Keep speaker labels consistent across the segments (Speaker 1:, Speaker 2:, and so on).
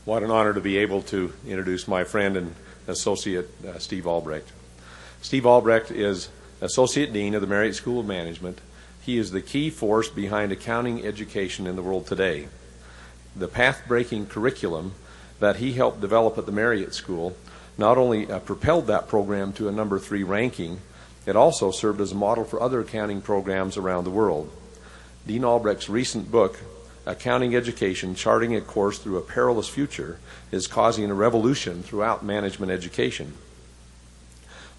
Speaker 1: What an honor to be able to introduce my friend and associate, Steve Albrecht. Steve Albrecht is Associate Dean of the Marriott School of Management. He is the key force behind accounting education in the world today. The path-breaking curriculum that he helped develop at the Marriott School not only propelled that program to a number 3 ranking, it also served as a model for other accounting programs around the world. Dean Albrecht's recent book, Accounting Education, Charting a Course Through a Perilous Future, is causing a revolution throughout management education.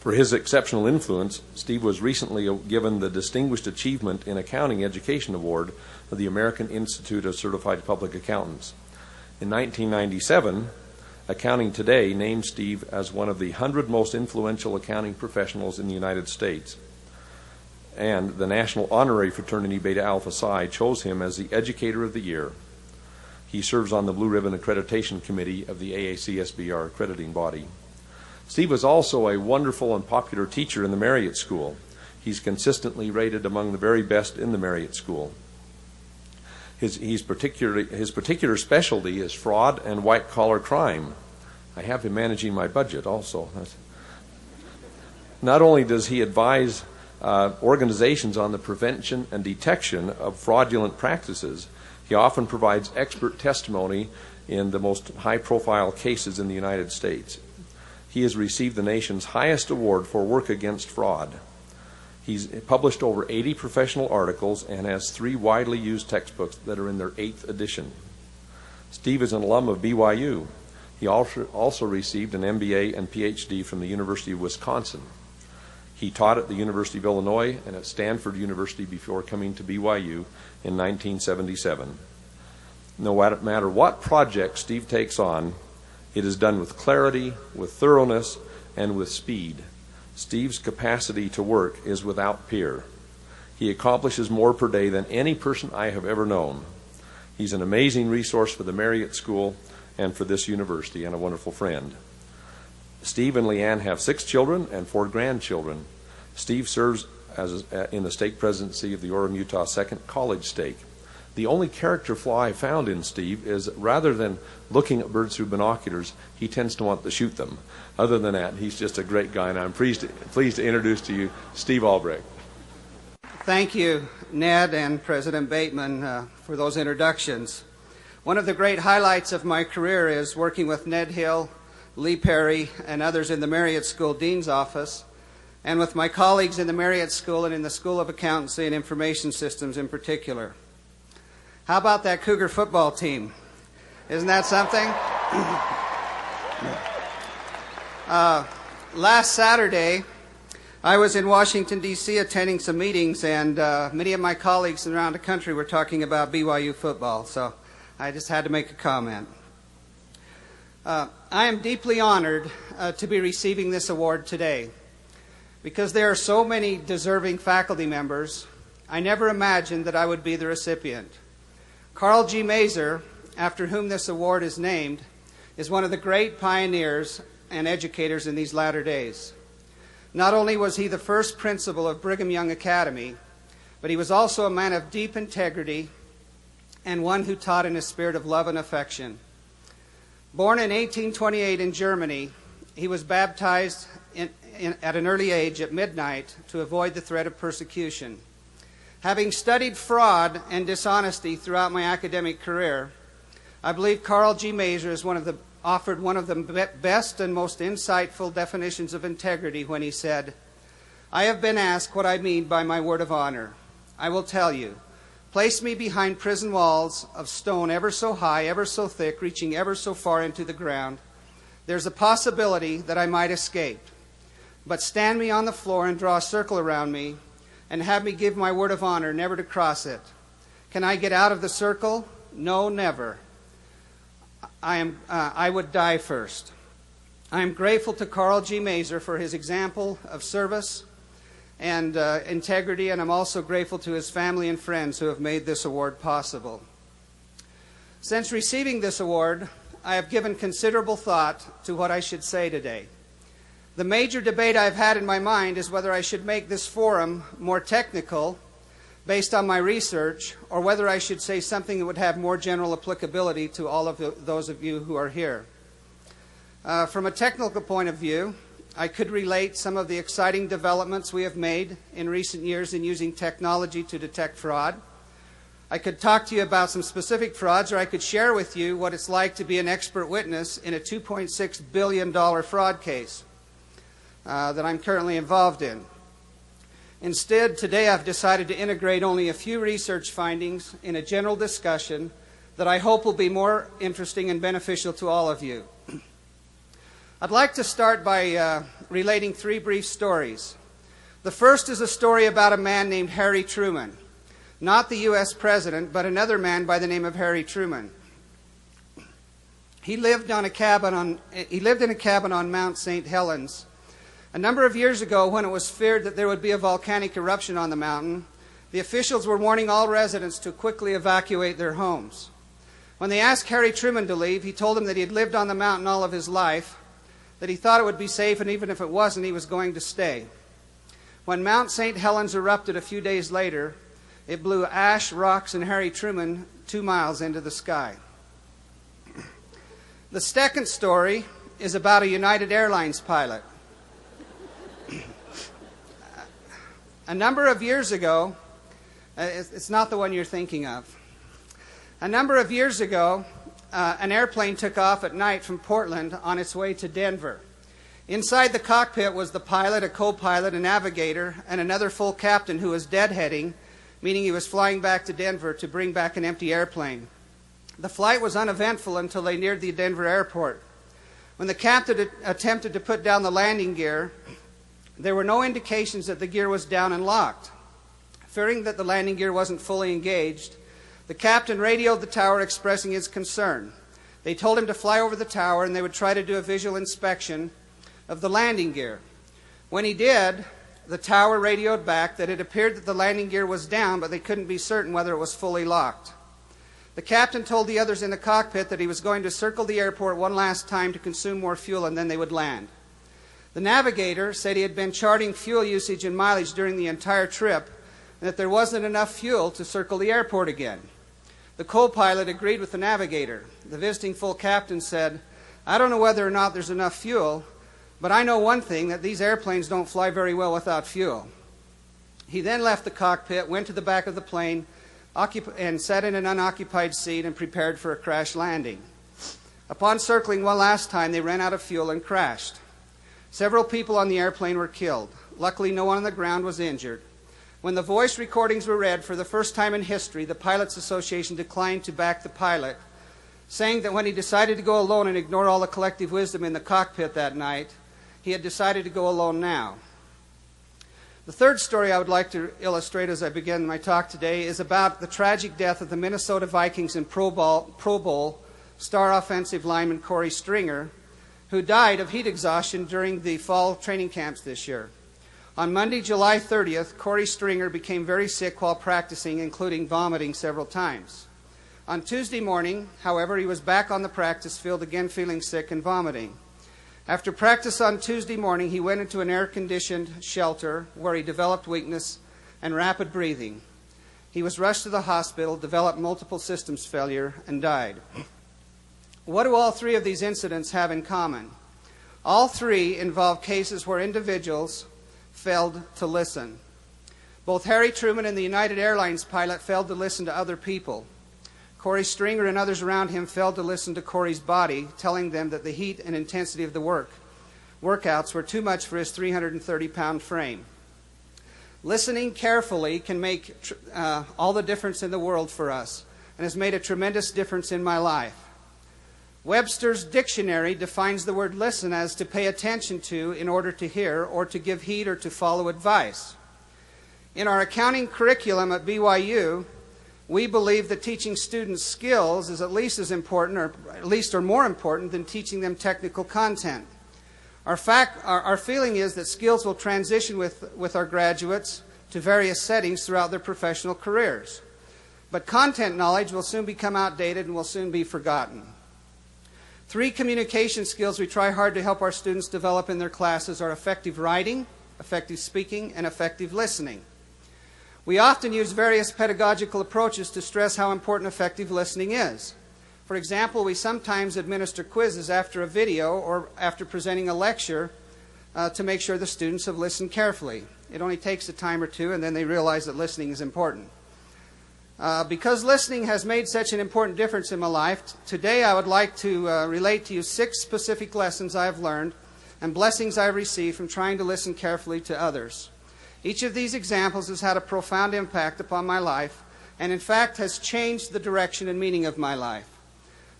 Speaker 1: For his exceptional influence, Steve was recently given the Distinguished Achievement in Accounting Education Award of the American Institute of Certified Public Accountants. In 1997, Accounting Today named Steve as one of the 100 most influential accounting professionals in the United States. And the National Honorary Fraternity Beta Alpha Psi chose him as the Educator of the Year. He serves on the Blue Ribbon Accreditation Committee of the AACSBR accrediting body. Steve was also a wonderful and popular teacher in the Marriott School. He's consistently rated among the very best in the Marriott School. His particular specialty is fraud and white-collar crime. I have him managing my budget also. Not only does he advise organizations on the prevention and detection of fraudulent practices, he often provides expert testimony in the most high-profile cases in the United States. He has received the nation's highest award for work against fraud. He's published over 80 professional articles and has 3 widely used textbooks that are in their 8th edition. Steve is an alum of BYU. He also received an MBA and PhD from the University of Wisconsin. He taught at the University of Illinois and at Stanford University before coming to BYU in 1977. No matter what project Steve takes on, it is done with clarity, with thoroughness, and with speed. Steve's capacity to work is without peer. He accomplishes more per day than any person I have ever known. He's an amazing resource for the Marriott School and for this university, and a wonderful friend. Steve and Leanne have 6 children and 4 grandchildren. Steve serves in the stake presidency of the Orem, Utah 2nd College Stake. The only character flaw I found in Steve is rather than looking at birds through binoculars, he tends to want to shoot them. Other than that, he's just a great guy, and I'm pleased to introduce to you Steve Albrecht.
Speaker 2: Thank you, Ned and President Bateman, for those introductions. One of the great highlights of my career is working with Ned Hill, Lee Perry, and others in the Marriott School Dean's Office, and with my colleagues in the Marriott School and in the School of Accountancy and Information Systems in particular. How about that Cougar football team? Isn't that something? Last Saturday, I was in Washington, D.C. attending some meetings, and many of my colleagues around the country were talking about BYU football, so I just had to make a comment. I am deeply honored to be receiving this award today. Because there are so many deserving faculty members, I never imagined that I would be the recipient. Carl G. Mazur, after whom this award is named, is one of the great pioneers and educators in these latter days. Not only was he the first principal of Brigham Young Academy, but he was also a man of deep integrity and one who taught in a spirit of love and affection. Born in 1828 in Germany, he was baptized at an early age at midnight to avoid the threat of persecution. Having studied fraud and dishonesty throughout my academic career, I believe Carl G. Mazur offered one of the best and most insightful definitions of integrity when he said, "I have been asked what I mean by my word of honor. I will tell you. Place me behind prison walls of stone ever so high, ever so thick, reaching ever so far into the ground. There's a possibility that I might escape. But stand me on the floor and draw a circle around me and have me give my word of honor never to cross it. Can I get out of the circle? No, never. I would die first." I am grateful to Carl G. Mazur for his example of service and integrity, and I'm also grateful to his family and friends who have made this award possible. Since receiving this award, I have given considerable thought to what I should say today. The major debate I've had in my mind is whether I should make this forum more technical, based on my research, or whether I should say something that would have more general applicability to all of those of you who are here. From a technical point of view, I could relate some of the exciting developments we have made in recent years in using technology to detect fraud. I could talk to you about some specific frauds, or I could share with you what it's like to be an expert witness in a $2.6 billion fraud case that I'm currently involved in. Instead, today I've decided to integrate only a few research findings in a general discussion that I hope will be more interesting and beneficial to all of you. I'd like to start by relating three brief stories. The first is a story about a man named Harry Truman, not the U.S. president, but another man by the name of Harry Truman. He lived in a cabin on Mount St. Helens. A number of years ago, when it was feared that there would be a volcanic eruption on the mountain, the officials were warning all residents to quickly evacuate their homes. When they asked Harry Truman to leave, he told them that he had lived on the mountain all of his life, that he thought it would be safe, and even if it wasn't, he was going to stay. When Mount St. Helens erupted a few days later, it blew ash, rocks, and Harry Truman 2 miles into the sky. The second story is about a United Airlines pilot. A number of years ago, it's not the one you're thinking of. A number of years ago, an airplane took off at night from Portland on its way to Denver. Inside the cockpit was the pilot, a co-pilot, a navigator, and another full captain who was deadheading, meaning he was flying back to Denver to bring back an empty airplane. The flight was uneventful until they neared the Denver airport. When the captain attempted to put down the landing gear, there were no indications that the gear was down and locked. Fearing that the landing gear wasn't fully engaged, the captain radioed the tower expressing his concern. They told him to fly over the tower and they would try to do a visual inspection of the landing gear. When he did, the tower radioed back that it appeared that the landing gear was down, but they couldn't be certain whether it was fully locked. The captain told the others in the cockpit that he was going to circle the airport one last time to consume more fuel and then they would land. The navigator said he had been charting fuel usage and mileage during the entire trip and that there wasn't enough fuel to circle the airport again. The co-pilot agreed with the navigator. The visiting full captain said, "I don't know whether or not there's enough fuel, but I know one thing, that these airplanes don't fly very well without fuel." He then left the cockpit, went to the back of the plane, and sat in an unoccupied seat and prepared for a crash landing. Upon circling one last time, they ran out of fuel and crashed. Several people on the airplane were killed. Luckily, no one on the ground was injured. When the voice recordings were read for the first time in history, the Pilots Association declined to back the pilot, saying that when he decided to go alone and ignore all the collective wisdom in the cockpit that night, he had decided to go alone now. The third story I would like to illustrate as I begin my talk today is about the tragic death of the Minnesota Vikings and Pro Bowl star offensive lineman Corey Stringer, who died of heat exhaustion during the fall training camps this year. On Monday, July 30th, Corey Stringer became very sick while practicing, including vomiting several times. On Tuesday morning, however, he was back on the practice field, again feeling sick and vomiting. After practice on Tuesday morning, he went into an air-conditioned shelter where he developed weakness and rapid breathing. He was rushed to the hospital, developed multiple systems failure, and died. What do all three of these incidents have in common? All three involve cases where individuals failed to listen. Both Harry Truman and the United Airlines pilot failed to listen to other people. Corey Stringer and others around him failed to listen to Corey's body, telling them that the heat and intensity of the workouts were too much for his 330-pound frame. Listening carefully can make all the difference in the world for us, and has made a tremendous difference in my life. Webster's dictionary defines the word listen as to pay attention to in order to hear, or to give heed, or to follow advice. In our accounting curriculum at BYU, we believe that teaching students skills is at least as important, or more important, than teaching them technical content. Our feeling is that skills will transition with our graduates to various settings throughout their professional careers. But content knowledge will soon become outdated and will soon be forgotten. 3 communication skills we try hard to help our students develop in their classes are effective writing, effective speaking, and effective listening. We often use various pedagogical approaches to stress how important effective listening is. For example, we sometimes administer quizzes after a video or after presenting a lecture to make sure the students have listened carefully. It only takes a time or two, and then they realize that listening is important. Because listening has made such an important difference in my life, today I would like to relate to you 6 specific lessons I have learned and blessings I have received from trying to listen carefully to others. Each of these examples has had a profound impact upon my life and, in fact, has changed the direction and meaning of my life.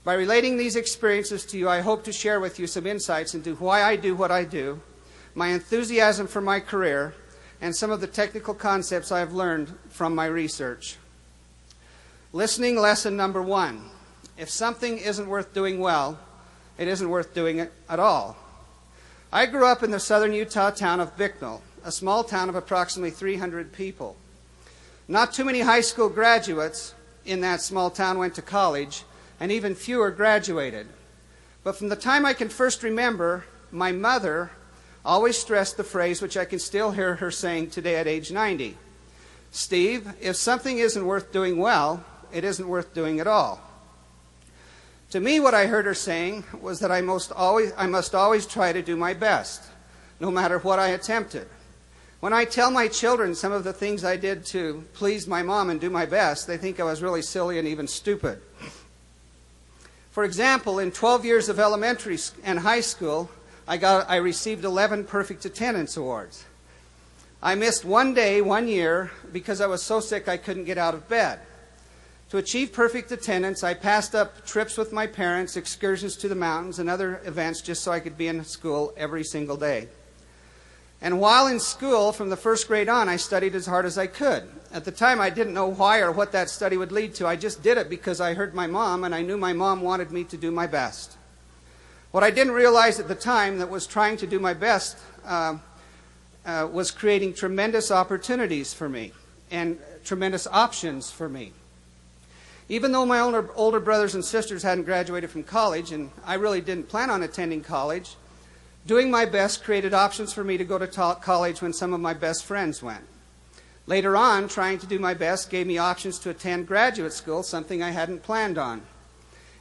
Speaker 2: By relating these experiences to you, I hope to share with you some insights into why I do what I do, my enthusiasm for my career, and some of the technical concepts I have learned from my research. Listening lesson number 1. If something isn't worth doing well, it isn't worth doing it at all. I grew up in the southern Utah town of Bicknell, a small town of approximately 300 people. Not too many high school graduates in that small town went to college, and even fewer graduated. But from the time I can first remember, my mother always stressed the phrase which I can still hear her saying today at age 90. Steve, if something isn't worth doing well, it isn't worth doing at all. To me, what I heard her saying was that I must always try to do my best, no matter what I attempted. When I tell my children some of the things I did to please my mom and do my best, they think I was really silly and even stupid. For example, in 12 years of elementary and high school, I received 11 perfect attendance awards. I missed one day, 1 year, because I was so sick I couldn't get out of bed. To achieve perfect attendance, I passed up trips with my parents, excursions to the mountains, and other events just so I could be in school every single day. And while in school, from the first grade on, I studied as hard as I could. At the time, I didn't know why or what that study would lead to. I just did it because I heard my mom, and I knew my mom wanted me to do my best. What I didn't realize at the time that was trying to do my best was creating tremendous opportunities for me and tremendous options for me. Even though my older brothers and sisters hadn't graduated from college, and I really didn't plan on attending college, doing my best created options for me to go to college when some of my best friends went. Later on, trying to do my best gave me options to attend graduate school, something I hadn't planned on.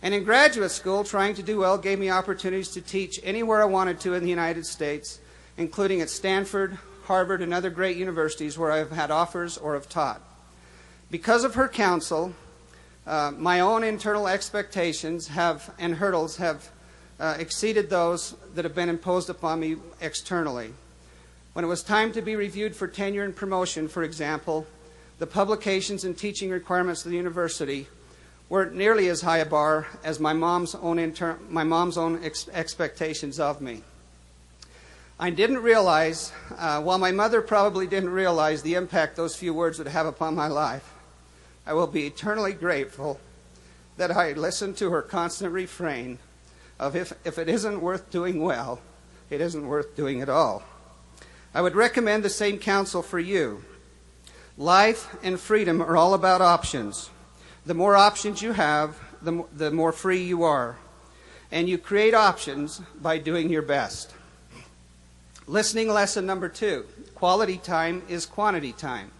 Speaker 2: And in graduate school, trying to do well gave me opportunities to teach anywhere I wanted to in the United States, including at Stanford, Harvard, and other great universities where I've had offers or have taught. Because of her counsel, my own internal expectations and hurdles have exceeded those that have been imposed upon me externally. When it was time to be reviewed for tenure and promotion, for example, the publications and teaching requirements of the university weren't nearly as high a bar as my mom's own expectations of me. I didn't realize, while my mother probably didn't realize the impact those few words would have upon my life, I will be eternally grateful that I listened to her constant refrain of if it isn't worth doing well, it isn't worth doing at all. I would recommend the same counsel for you. Life and freedom are all about options. The more options you have, the more free you are. And you create options by doing your best. Listening lesson number 2. Quality time is quantity time.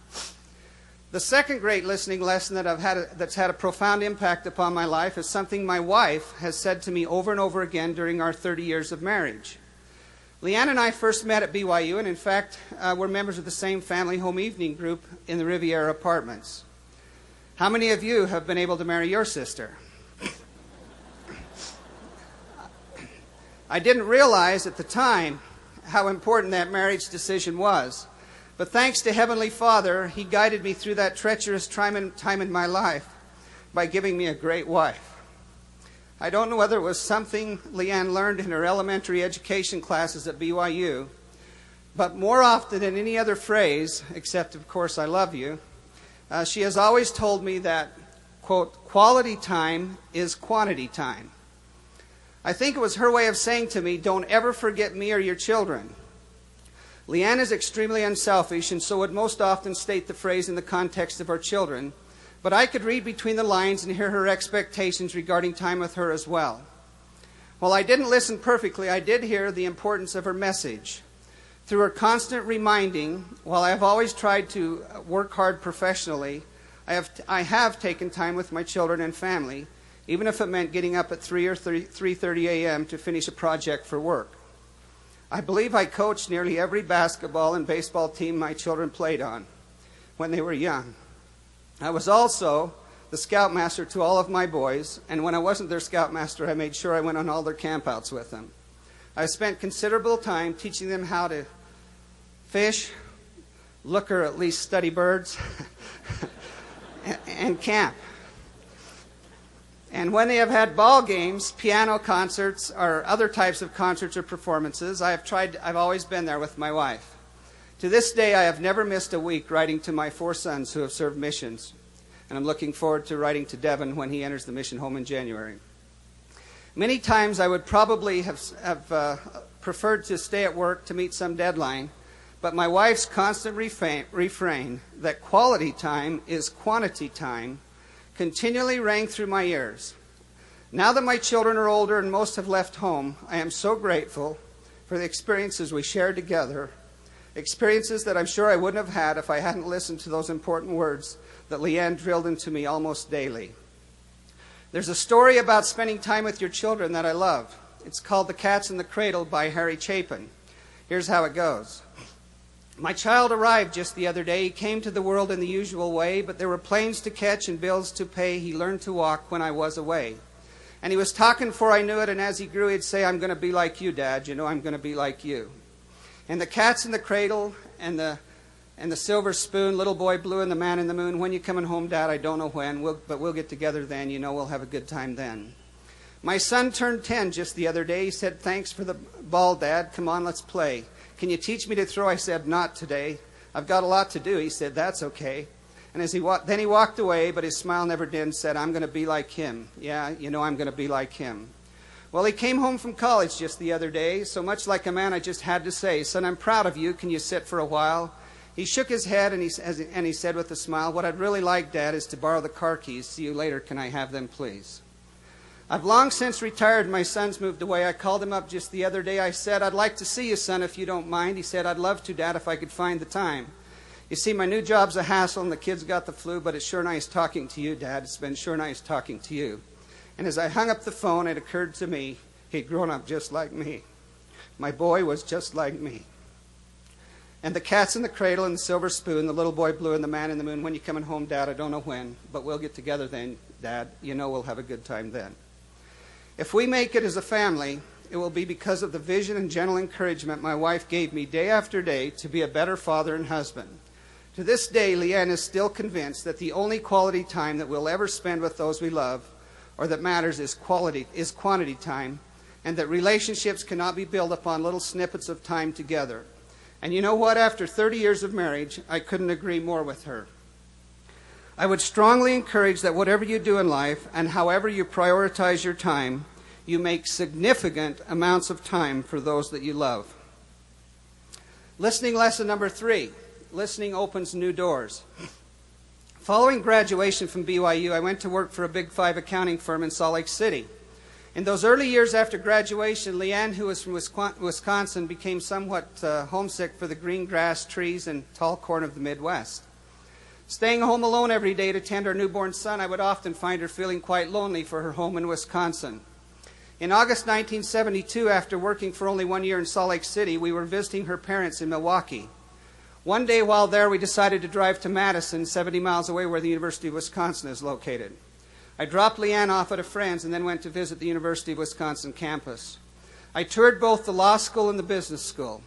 Speaker 2: The second great listening lesson that's had a profound impact upon my life is something my wife has said to me over and over again during our 30 years of marriage. Leanne and I first met at BYU, and in fact, we're members of the same family home evening group in the Riviera Apartments. How many of you have been able to marry your sister? I didn't realize at the time how important that marriage decision was. But thanks to Heavenly Father, He guided me through that treacherous time in my life by giving me a great wife. I don't know whether it was something Leanne learned in her elementary education classes at BYU, but more often than any other phrase, except, of course, I love you, she has always told me that, quote, quality time is quantity time. I think it was her way of saying to me, don't ever forget me or your children. Leanne is extremely unselfish and so would most often state the phrase in the context of our children, but I could read between the lines and hear her expectations regarding time with her as well. While I didn't listen perfectly, I did hear the importance of her message. Through her constant reminding, while I have always tried to work hard professionally, I have taken time with my children and family, even if it meant getting up at 3 or 3:30 a.m. to finish a project for work. I believe I coached nearly every basketball and baseball team my children played on when they were young. I was also the scoutmaster to all of my boys, and when I wasn't their scoutmaster, I made sure I went on all their campouts with them. I spent considerable time teaching them how to fish, look or at least study birds, and camp. And when they have had ball games, piano concerts, or other types of concerts or performances, I've always been there with my wife. To this day, I have never missed a week writing to my 4 sons who have served missions, and I'm looking forward to writing to Devin when he enters the mission home in January. Many times I would probably have preferred to stay at work to meet some deadline, but my wife's constant refrain that quality time is quantity time continually rang through my ears. Now that my children are older and most have left home, I am so grateful for the experiences we shared together, experiences that I'm sure I wouldn't have had if I hadn't listened to those important words that Leanne drilled into me almost daily. There's a story about spending time with your children that I love. It's called The Cats in the Cradle by Harry Chapin. Here's how it goes. My child arrived just the other day. He came to the world in the usual way, but there were planes to catch and bills to pay. He learned to walk when I was away. And he was talking before I knew it, and as he grew, he'd say, I'm going to be like you, Dad. You know, I'm going to be like you. And the cats in the cradle and the silver spoon, little boy blue and the man in the moon, when you coming home, Dad? I don't know when, but we'll get together then. You know, we'll have a good time then. My son turned 10 just the other day. He said, thanks for the ball, Dad. Come on, let's play. Can you teach me to throw? I said, not today. I've got a lot to do. He said, that's okay. And as he walked away, but his smile never dimmed, said, I'm going to be like him. Yeah, you know, I'm going to be like him. Well, he came home from college just the other day, so much like a man, I just had to say, son, I'm proud of you. Can you sit for a while? He shook his head and he said with a smile, what I'd really like, Dad, is to borrow the car keys. See you later. Can I have them, please? I've long since retired. My son's moved away. I called him up just the other day. I said, I'd like to see you, son, if you don't mind. He said, I'd love to, Dad, if I could find the time. You see, my new job's a hassle and the kids got the flu, but it's sure nice talking to you, Dad. It's been sure nice talking to you. And as I hung up the phone, it occurred to me he'd grown up just like me. My boy was just like me. And the cats in the cradle and the silver spoon, the little boy blue and the man in the moon, when you coming home, Dad? I don't know when, but we'll get together then, Dad. You know we'll have a good time then. If we make it as a family, it will be because of the vision and gentle encouragement my wife gave me day after day to be a better father and husband. To this day, Leanne is still convinced that the only quality time that we'll ever spend with those we love or that matters is quantity time, and that relationships cannot be built upon little snippets of time together. And you know what? After 30 years of marriage, I couldn't agree more with her. I would strongly encourage that whatever you do in life and however you prioritize your time, you make significant amounts of time for those that you love. Listening lesson number 3. Listening opens new doors. Following graduation from BYU, I went to work for a Big 5 accounting firm in Salt Lake City. In those early years after graduation, Leanne, who was from Wisconsin, became somewhat homesick for the green grass, trees, and tall corn of the Midwest. Staying home alone every day to tend our newborn son, I would often find her feeling quite lonely for her home in Wisconsin. In August 1972, after working for only 1 year in Salt Lake City, we were visiting her parents in Milwaukee. One day while there, we decided to drive to Madison, 70 miles away where the University of Wisconsin is located. I dropped Leanne off at a friend's and then went to visit the University of Wisconsin campus. I toured both the law school and the business school.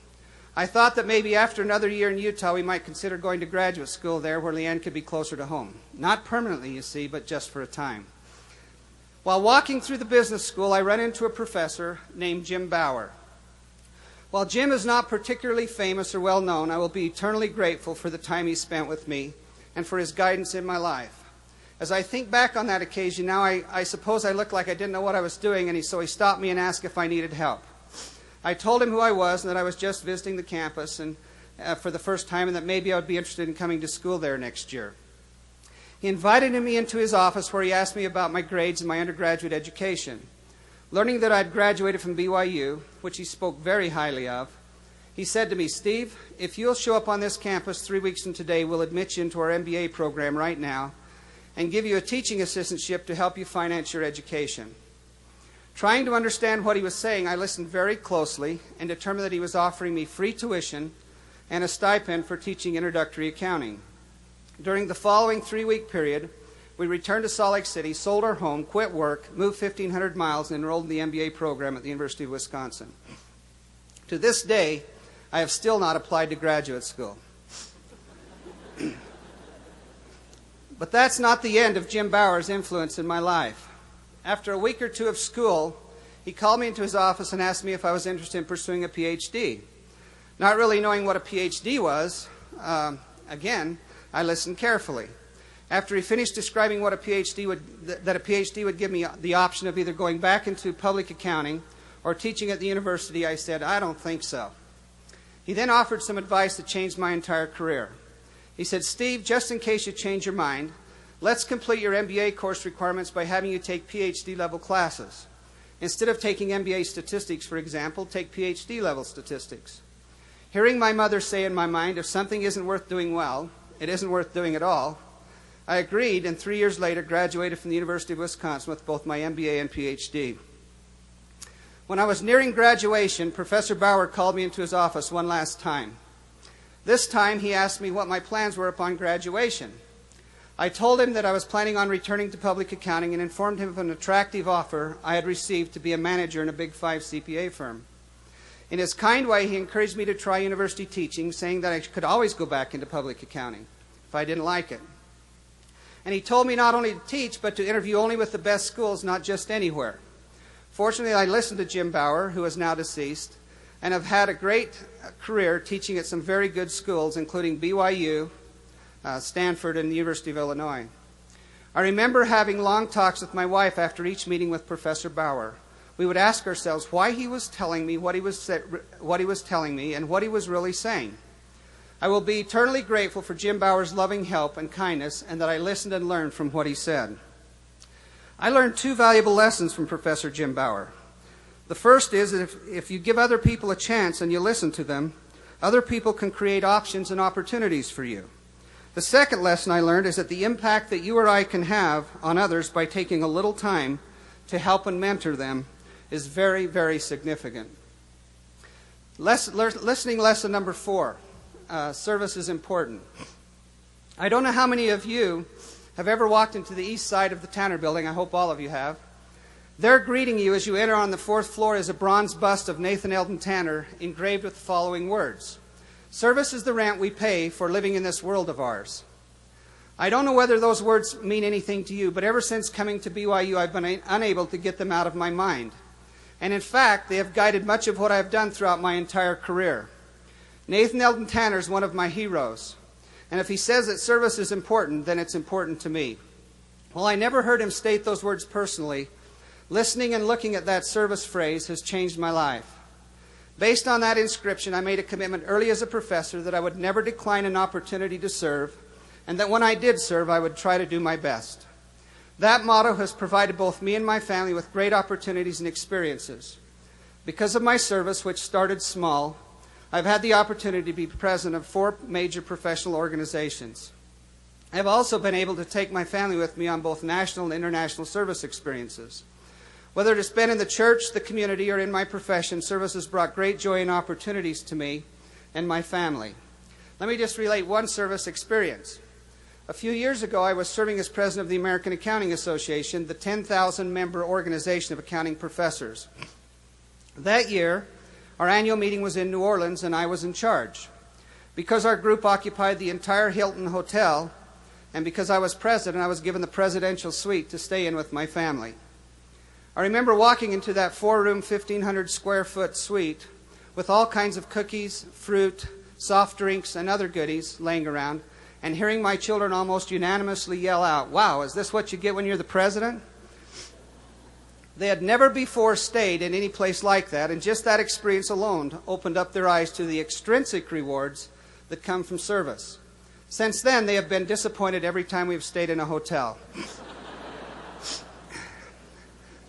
Speaker 2: I thought that maybe after another year in Utah, we might consider going to graduate school there where Leanne could be closer to home. Not permanently, you see, but just for a time. While walking through the business school, I ran into a professor named Jim Bauer. While Jim is not particularly famous or well known, I will be eternally grateful for the time he spent with me and for his guidance in my life. As I think back on that occasion, now I suppose I looked like I didn't know what I was doing, and so he stopped me and asked if I needed help. I told him who I was and that I was just visiting the campus and for the first time, and that maybe I would be interested in coming to school there next year. He invited me into his office where he asked me about my grades and my undergraduate education. Learning that I had graduated from BYU, which he spoke very highly of, He said to me, "Steve, if you'll show up on this campus 3 weeks from today, we'll admit you into our MBA program right now and give you a teaching assistantship to help you finance your education." Trying to understand what he was saying, I listened very closely and determined that he was offering me free tuition and a stipend for teaching introductory accounting. During the following 3-week period, we returned to Salt Lake City, sold our home, quit work, moved 1,500 miles, and enrolled in the MBA program at the University of Wisconsin. To this day, I have still not applied to graduate school. But that's not the end of Jim Bauer's influence in my life. After a week or two of school, he called me into his office and asked me if I was interested in pursuing a PhD. Not really knowing what a PhD was, again, I listened carefully. After he finished describing what a PhD would give me the option of either going back into public accounting or teaching at the university, I said, "I don't think so." He then offered some advice that changed my entire career. He said, "Steve, just in case you change your mind, let's complete your MBA course requirements by having you take PhD level classes. Instead of taking MBA statistics, for example, take PhD level statistics." Hearing my mother say in my mind, if something isn't worth doing well, it isn't worth doing at all, I agreed, and 3 years later graduated from the University of Wisconsin with both my MBA and PhD. When I was nearing graduation, Professor Bauer called me into his office one last time. This time he asked me what my plans were upon graduation. I told him that I was planning on returning to public accounting and informed him of an attractive offer I had received to be a manager in a Big 5 CPA firm. In his kind way, he encouraged me to try university teaching, saying that I could always go back into public accounting if I didn't like it. And he told me not only to teach, but to interview only with the best schools, not just anywhere. Fortunately, I listened to Jim Bauer, who is now deceased, and have had a great career teaching at some very good schools, including BYU, Stanford, and the University of Illinois. I remember having long talks with my wife after each meeting with Professor Bauer. We would ask ourselves why he was telling me what he was telling me and what he was really saying. I will be eternally grateful for Jim Bauer's loving help and kindness, and that I listened and learned from what he said. I learned 2 valuable lessons from Professor Jim Bauer. The first is that if you give other people a chance and you listen to them, other people can create options and opportunities for you. The second lesson I learned is that the impact that you or I can have on others by taking a little time to help and mentor them is very, very significant. Listening lesson number 4, service is important. I don't know how many of you have ever walked into the east side of the Tanner Building. I hope all of you have. There greeting you as you enter on the 4th floor is a bronze bust of Nathan Eldon Tanner engraved with the following words: "Service is the rent we pay for living in this world of ours." I don't know whether those words mean anything to you, but ever since coming to BYU, I've been unable to get them out of my mind. And in fact, they have guided much of what I've done throughout my entire career. Nathan Eldon Tanner is one of my heroes. And if he says that service is important, then it's important to me. While I never heard him state those words personally, listening and looking at that service phrase has changed my life. Based on that inscription, I made a commitment early as a professor that I would never decline an opportunity to serve, and that when I did serve, I would try to do my best. That motto has provided both me and my family with great opportunities and experiences. Because of my service, which started small, I've had the opportunity to be president of 4 major professional organizations. I have also been able to take my family with me on both national and international service experiences. Whether it's been in the church, the community, or in my profession, service has brought great joy and opportunities to me and my family. Let me just relate one service experience. A few years ago, I was serving as president of the American Accounting Association, the 10,000-member organization of accounting professors. That year, our annual meeting was in New Orleans, and I was in charge. Because our group occupied the entire Hilton Hotel, and because I was president, I was given the presidential suite to stay in with my family. I remember walking into that 4-room, 1,500-square-foot suite with all kinds of cookies, fruit, soft drinks, and other goodies laying around, and hearing my children almost unanimously yell out, "Wow, is this what you get when you're the president?" They had never before stayed in any place like that, and just that experience alone opened up their eyes to the extrinsic rewards that come from service. Since then, they have been disappointed every time we've stayed in a hotel.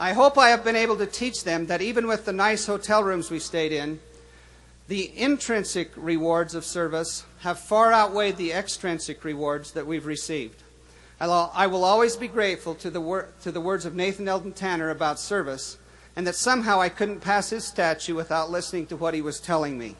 Speaker 2: I hope I have been able to teach them that even with the nice hotel rooms we stayed in, The intrinsic rewards of service have far outweighed the extrinsic rewards that we've received. I will always be grateful to the words of Nathan Eldon Tanner about service, and that somehow I couldn't pass his statue without listening to what he was telling me.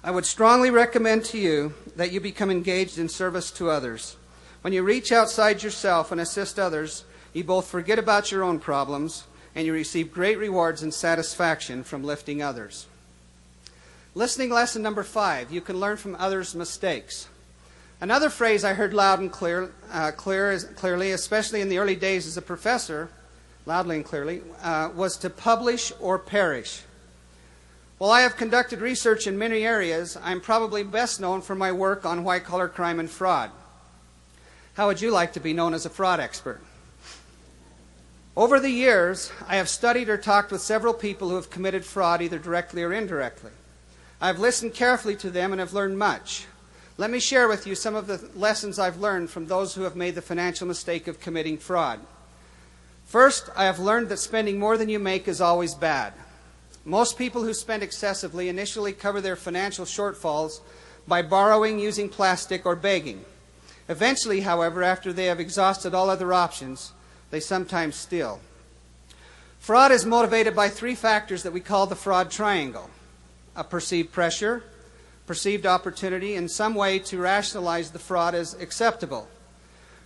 Speaker 2: I would strongly recommend to you that you become engaged in service to others. When you reach outside yourself and assist others, you both forget about your own problems and you receive great rewards and satisfaction from lifting others. Listening lesson number 5, you can learn from others' mistakes. Another phrase I heard loud and clearly, especially in the early days as a professor, loudly and clearly, was to publish or perish. While I have conducted research in many areas, I'm probably best known for my work on white-collar crime and fraud. How would you like to be known as a fraud expert? Over the years, I have studied or talked with several people who have committed fraud either directly or indirectly. I've listened carefully to them and have learned much. Let me share with you some of the lessons I've learned from those who have made the financial mistake of committing fraud. First, I have learned that spending more than you make is always bad. Most people who spend excessively initially cover their financial shortfalls by borrowing, using plastic, or begging. Eventually, however, after they have exhausted all other options, they sometimes steal. Fraud is motivated by 3 factors that we call the fraud triangle: a perceived pressure, perceived opportunity, and some way to rationalize the fraud as acceptable.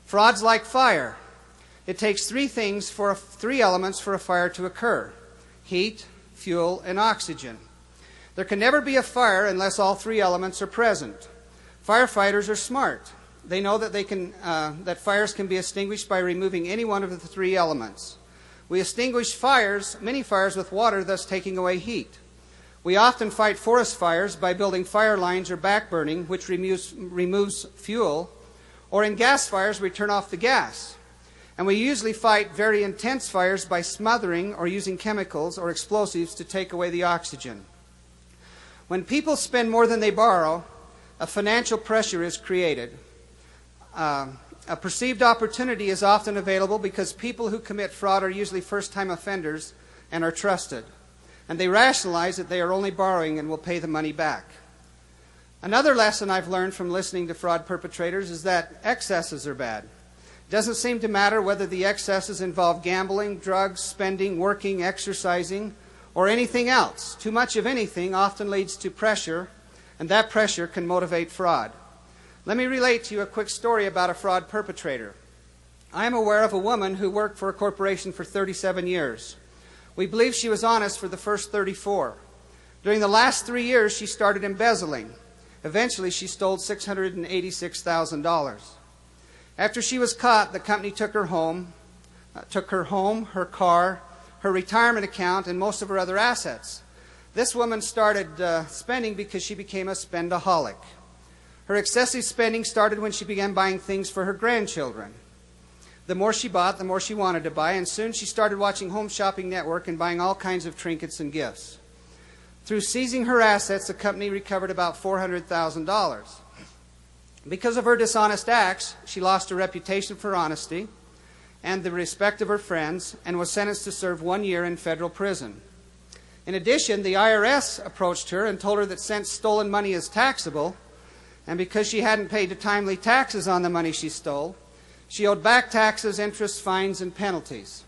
Speaker 2: Fraud's like fire. It takes 3 elements for a fire to occur: heat, fuel, and oxygen. There can never be a fire unless all 3 elements are present. Firefighters are smart. They know that that fires can be extinguished by removing any one of the 3 elements. We extinguish many fires with water, thus taking away heat. We often fight forest fires by building fire lines or backburning, which removes fuel, or in gas fires we turn off the gas. And we usually fight very intense fires by smothering or using chemicals or explosives to take away the oxygen. When people spend more than they borrow, a financial pressure is created. A perceived opportunity is often available because people who commit fraud are usually first-time offenders and are trusted. And they rationalize that they are only borrowing and will pay the money back. Another lesson I've learned from listening to fraud perpetrators is that excesses are bad. It doesn't seem to matter whether the excesses involve gambling, drugs, spending, working, exercising, or anything else. Too much of anything often leads to pressure, and that pressure can motivate fraud. Let me relate to you a quick story about a fraud perpetrator. I am aware of a woman who worked for a corporation for 37 years. We believe she was honest for the first 34. During the last 3 years, she started embezzling. Eventually, she stole $686,000. After she was caught, the company took her home, her car, her retirement account, and most of her other assets. This woman started spending because she became a spendaholic. Her excessive spending started when she began buying things for her grandchildren. The more she bought, the more she wanted to buy, and soon she started watching Home Shopping Network and buying all kinds of trinkets and gifts. Through seizing her assets, the company recovered about $400,000. Because of her dishonest acts, she lost her reputation for honesty and the respect of her friends and was sentenced to serve 1 year in federal prison. In addition, the IRS approached her and told her that since stolen money is taxable, and because she hadn't paid the timely taxes on the money she stole, she owed back taxes, interest, fines, and penalties.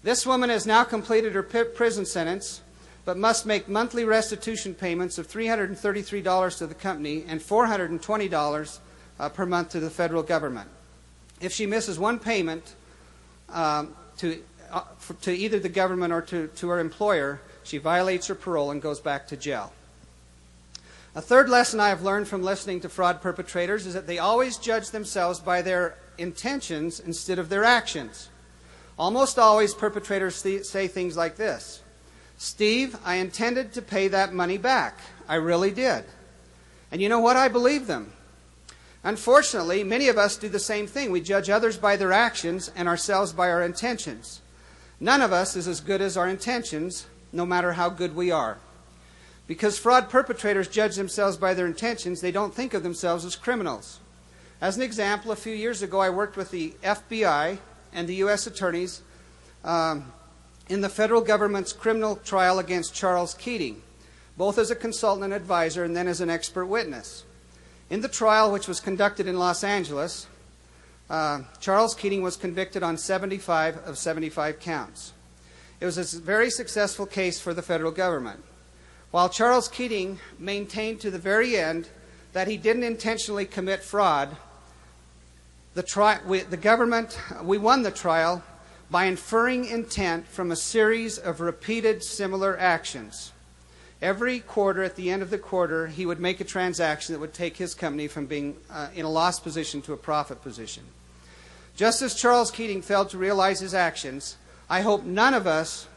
Speaker 2: This woman has now completed her prison sentence, but must make monthly restitution payments of $333 to the company and $420 per month to the federal government. If she misses one payment to either the government or to her employer, she violates her parole and goes back to jail. A third lesson I have learned from listening to fraud perpetrators is that they always judge themselves by their intentions instead of their actions. Almost always perpetrators say things like this: "Steve, I intended to pay that money back. I really did." And you know what? I believe them. Unfortunately, many of us do the same thing. We judge others by their actions and ourselves by our intentions. None of us is as good as our intentions, no matter how good we are. Because fraud perpetrators judge themselves by their intentions, they don't think of themselves as criminals. As an example, a few years ago I worked with the FBI and the U.S. attorneys in the federal government's criminal trial against Charles Keating. both as a consultant and advisor and then as an expert witness. In the trial, which was conducted in Los Angeles, Charles Keating was convicted on 75 of 75 counts. It was a very successful case for the federal government. While Charles Keating maintained to the very end that he didn't intentionally commit fraud, we won the trial by inferring intent from a series of repeated similar actions. Every quarter, at the end of the quarter, he would make a transaction that would take his company from being in a loss position to a profit position. Just as Charles Keating failed to realize his actions, I hope none of us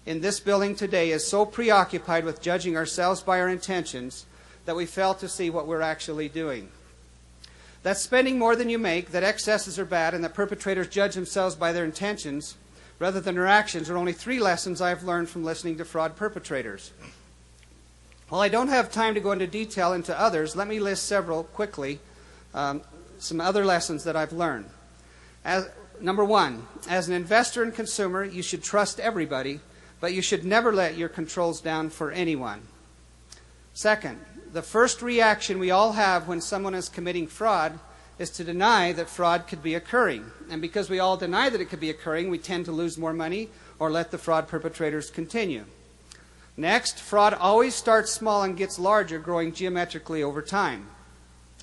Speaker 2: in this building today is so preoccupied with judging ourselves by our intentions that we fail to see what we're actually doing. That spending more than you make, that excesses are bad, and that perpetrators judge themselves by their intentions rather than their actions are only 3 lessons I've learned from listening to fraud perpetrators. While I don't have time to go into detail into others, let me list several quickly, some other lessons that I've learned. Number 1, as an investor and consumer, you should trust everybody, but you should never let your controls down for anyone. Second, the first reaction we all have when someone is committing fraud is to deny that fraud could be occurring. And because we all deny that it could be occurring, we tend to lose more money or let the fraud perpetrators continue. Next, fraud always starts small and gets larger, growing geometrically over time.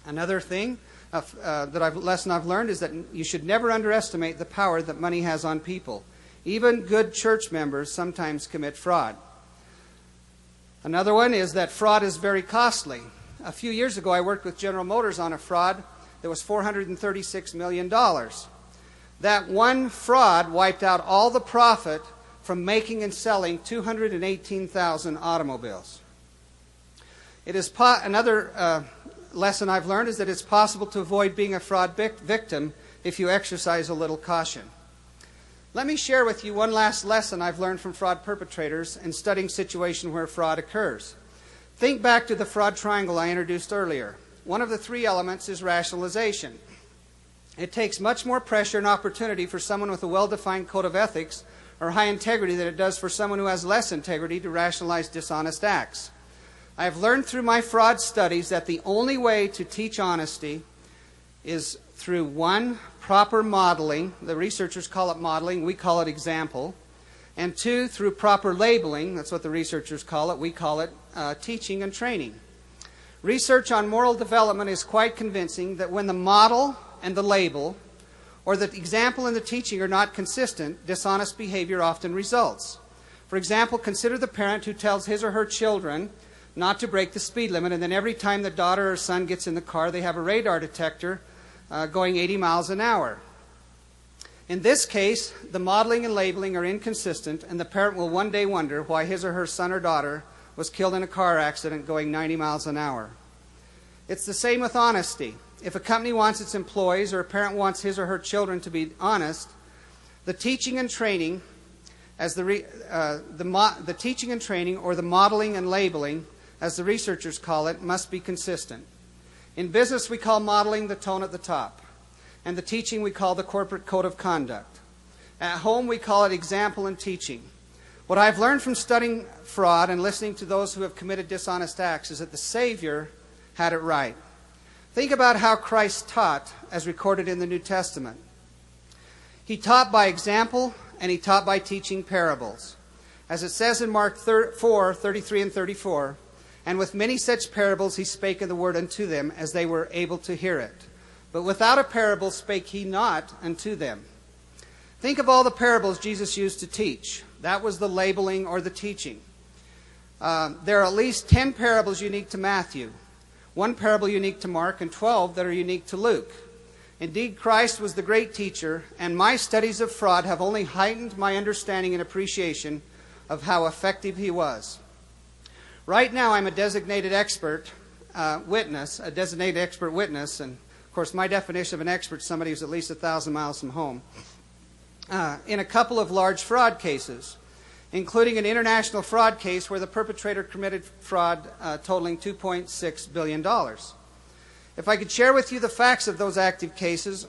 Speaker 2: Another thing, lesson I've learned is that you should never underestimate the power that money has on people. Even good church members sometimes commit fraud. Another one is that fraud is very costly. A few years ago, I worked with General Motors on a fraud that was $436 million. That one fraud wiped out all the profit from making and selling 218,000 automobiles. Another lesson I've learned is that it's possible to avoid being a fraud victim if you exercise a little caution. Let me share with you one last lesson I've learned from fraud perpetrators in studying situations where fraud occurs. Think back to the fraud triangle I introduced earlier. One of the 3 elements is rationalization. It takes much more pressure and opportunity for someone with a well-defined code of ethics or high integrity than it does for someone who has less integrity to rationalize dishonest acts. I have learned through my fraud studies that the only way to teach honesty is through 1, proper modeling. The researchers call it modeling, we call it example. And 2, through proper labeling. That's what the researchers call it. We call it teaching and training. Research on moral development is quite convincing that when the model and the label, or the example and the teaching are not consistent, dishonest behavior often results. For example, consider the parent who tells his or her children not to break the speed limit, and then every time the daughter or son gets in the car, they have a radar detector going 80 miles an hour. In this case, the modeling and labeling are inconsistent, and the parent will one day wonder why his or her son or daughter was killed in a car accident going 90 miles an hour. It's the same with honesty. If a company wants its employees or a parent wants his or her children to be honest, the teaching and training, the teaching and training, or the modeling and labeling, as the researchers call it, must be consistent. In business, we call modeling the tone at the top, and the teaching we call the corporate code of conduct. At home, we call it example and teaching. What I've learned from studying fraud and listening to those who have committed dishonest acts is that the Savior had it right. Think about how Christ taught as recorded in the New Testament. He taught by example, and he taught by teaching parables. As it says in Mark 4:33 and 34, and with many such parables he spake of the word unto them, as they were able to hear it. But without a parable spake he not unto them. Think of all the parables Jesus used to teach. That was the labeling or the teaching. There are at least 10 parables unique to Matthew, 1 parable unique to Mark, and 12 that are unique to Luke. Indeed, Christ was the great teacher, and my studies of fraud have only heightened my understanding and appreciation of how effective he was. Right now, I'm a designated expert witness, and of course, my definition of an expert is somebody who's at least 1,000 miles from home, in a couple of large fraud cases, including an international fraud case where the perpetrator committed fraud totaling $2.6 billion. If I could share with you the facts of those active cases,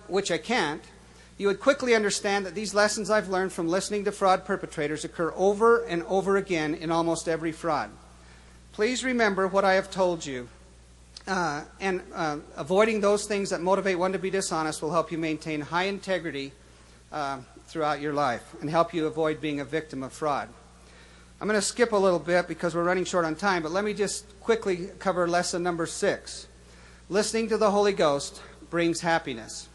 Speaker 2: which I can't, you would quickly understand that these lessons I've learned from listening to fraud perpetrators occur over and over again in almost every fraud. please remember what I have told you. And avoiding those things that motivate one to be dishonest will help you maintain high integrity throughout your life and help you avoid being a victim of fraud. I'm going to skip a little bit because we're running short on time, but let me just quickly cover lesson number 6. Listening to the Holy Ghost brings happiness.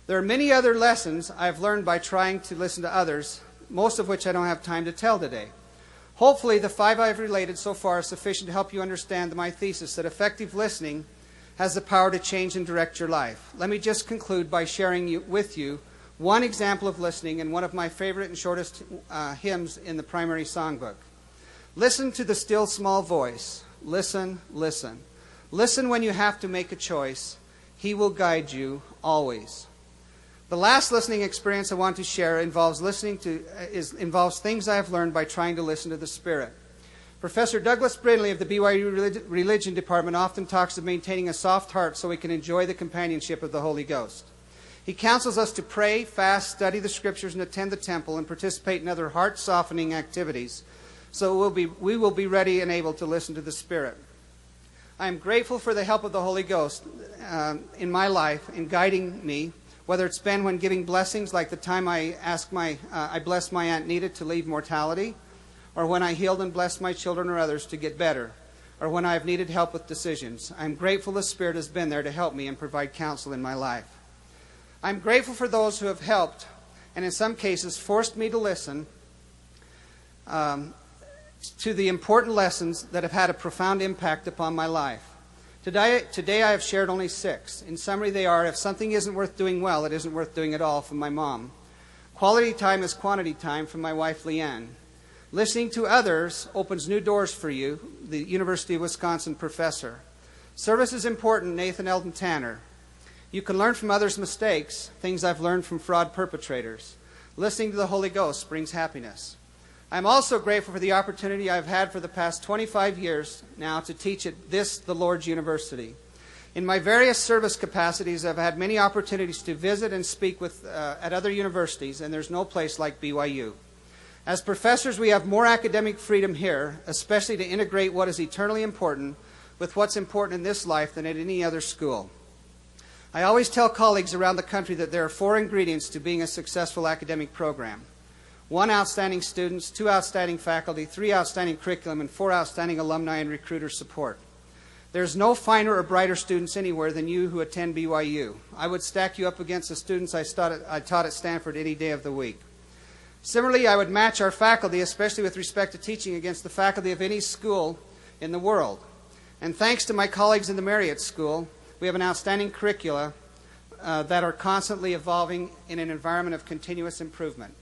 Speaker 2: There are many other lessons I've learned by trying to listen to others, most of which I don't have time to tell today. Hopefully, the 5 I've related so far are sufficient to help you understand my thesis that effective listening has the power to change and direct your life. Let me just conclude by sharing with you one example of listening in one of my favorite and shortest hymns in the primary songbook. Listen to the still small voice. Listen, listen. Listen when you have to make a choice. He will guide you always. The last listening experience I want to share involves things I have learned by trying to listen to the Spirit. Professor Douglas Brindley of the BYU Religion Department often talks of maintaining a soft heart so we can enjoy the companionship of the Holy Ghost. He counsels us to pray, fast, study the Scriptures, and attend the temple and participate in other heart-softening activities so we will be ready and able to listen to the Spirit. I am grateful for the help of the Holy Ghost in my life in guiding me, whether it's been when giving blessings like the time I blessed my Aunt Nita to leave mortality, or when I healed and blessed my children or others to get better, or when I have needed help with decisions. I'm grateful the Spirit has been there to help me and provide counsel in my life. I'm grateful for those who have helped, and in some cases forced me to listen to the important lessons that have had a profound impact upon my life. Today I have shared only 6. In summary, they are: if something isn't worth doing well, it isn't worth doing at all, from my mom. Quality time is quantity time, from my wife, Leanne. Listening to others opens new doors for you, the University of Wisconsin professor. Service is important, Nathan Eldon Tanner. You can learn from others' mistakes, things I've learned from fraud perpetrators. Listening to the Holy Ghost brings happiness. I'm also grateful for the opportunity I've had for the past 25 years now to teach at the Lord's University. In my various service capacities, I've had many opportunities to visit and speak at other universities, and there's no place like BYU. As professors, we have more academic freedom here, especially to integrate what is eternally important with what's important in this life than at any other school. I always tell colleagues around the country that there are 4 ingredients to being a successful academic program: 1 outstanding students, 2 outstanding faculty, 3 outstanding curriculum, and 4 outstanding alumni and recruiter support. There's no finer or brighter students anywhere than you who attend BYU. I would stack you up against the students I taught at Stanford any day of the week. Similarly, I would match our faculty, especially with respect to teaching, against the faculty of any school in the world. And thanks to my colleagues in the Marriott School, we have an outstanding curricula that are constantly evolving in an environment of continuous improvement.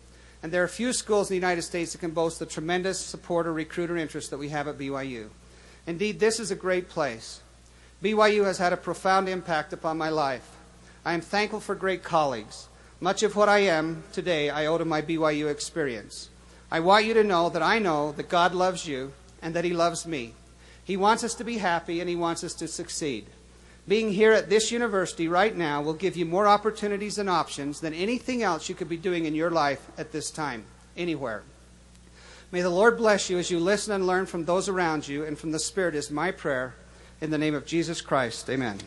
Speaker 2: And there are few schools in the United States that can boast the tremendous support or recruiter interest that we have at BYU. Indeed, this is a great place. BYU has had a profound impact upon my life. I am thankful for great colleagues. Much of what I am today I owe to my BYU experience. I want you to know that God loves you and that He loves me. He wants us to be happy and He wants us to succeed. Being here at this university right now will give you more opportunities and options than anything else you could be doing in your life at this time, anywhere. May the Lord bless you as you listen and learn from those around you and from the Spirit is my prayer. In the name of Jesus Christ, amen.